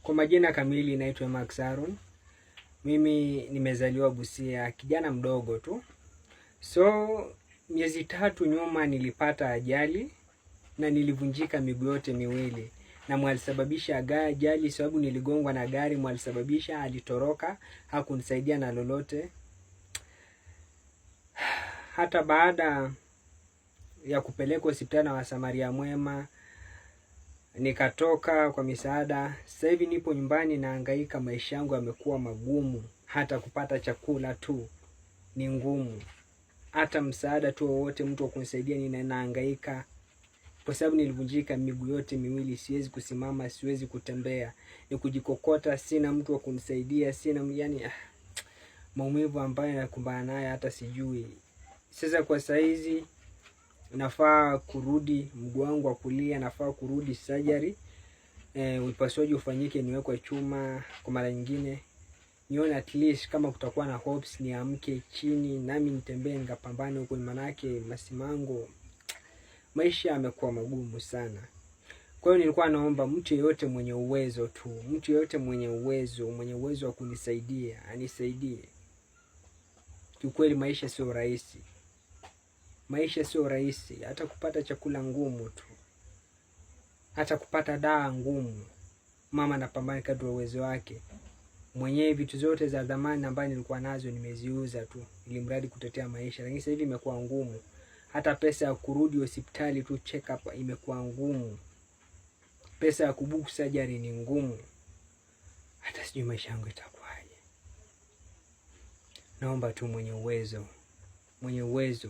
Kwa majina kamili naitwa Max Aaron. Mimi nimezaliwa Busia, kijana mdogo tu. So miezi 3 nyuma nilipata ajali na nilivunjika miguu yote miwili. Na mwalisababisha ajali sababu niligongwa na gari, mwalisababisha alitoroka, hakunisaidia na lolote. Hata baada ya kupelekwa hospitali na Wasamaria Mwema, nikatoka kwa misaada. Sasa hivi nipo nyumbani nahangaika, maisha yangu yamekuwa magumu. Hata kupata chakula tu ni ngumu. Hata msaada tu wowote mtu wa kunisaidia ninahangaika. Kwa sababu nilivunjika miguu yote miwili, siwezi kusimama, siwezi kutembea. Ni kujikokota, sina mtu wa kunisaidia, maumivu ambayo nakumbana nayo hata sijui. Sasa kwa saizi nafaa kurudi, mguu wangu wa kulia nafaa kurudi surgery. Upasuaji ufanyike, niwekwe chuma kwa mara nyingine. Nione at least kama kutakuwa na hopes niamke chini nami nitembee nikapambane huko, manake masimango maisha yamekuwa magumu sana. Kwa hiyo nilikuwa naomba mtu yeyote mwenye uwezo tu, mtu yeyote mwenye uwezo wa kunisaidia, anisaidie. Kiukweli maisha sio rahisi. Maisha sio rahisi, hata kupata chakula ngumu tu. Hata kupata dawa ngumu. Mama anapambana kadri ya uwezo wake. Mwenyewe vitu zote za zamani ambazo nilikuwa nazo nimeziuza tu ili mradi kutetea maisha. Lakini sasa hivi imekuwa ngumu. Hata pesa ya kurudi hospitali tu check up imekuwa ngumu. Pesa ya kubook surgery ni ngumu. Hata sijui maisha yangu itakuwaje. Naomba tu mwenye uwezo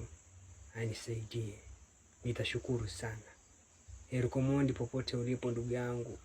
anisaidie. Nitashukuru sana. Erikomondi popote ulipo ndugu yangu.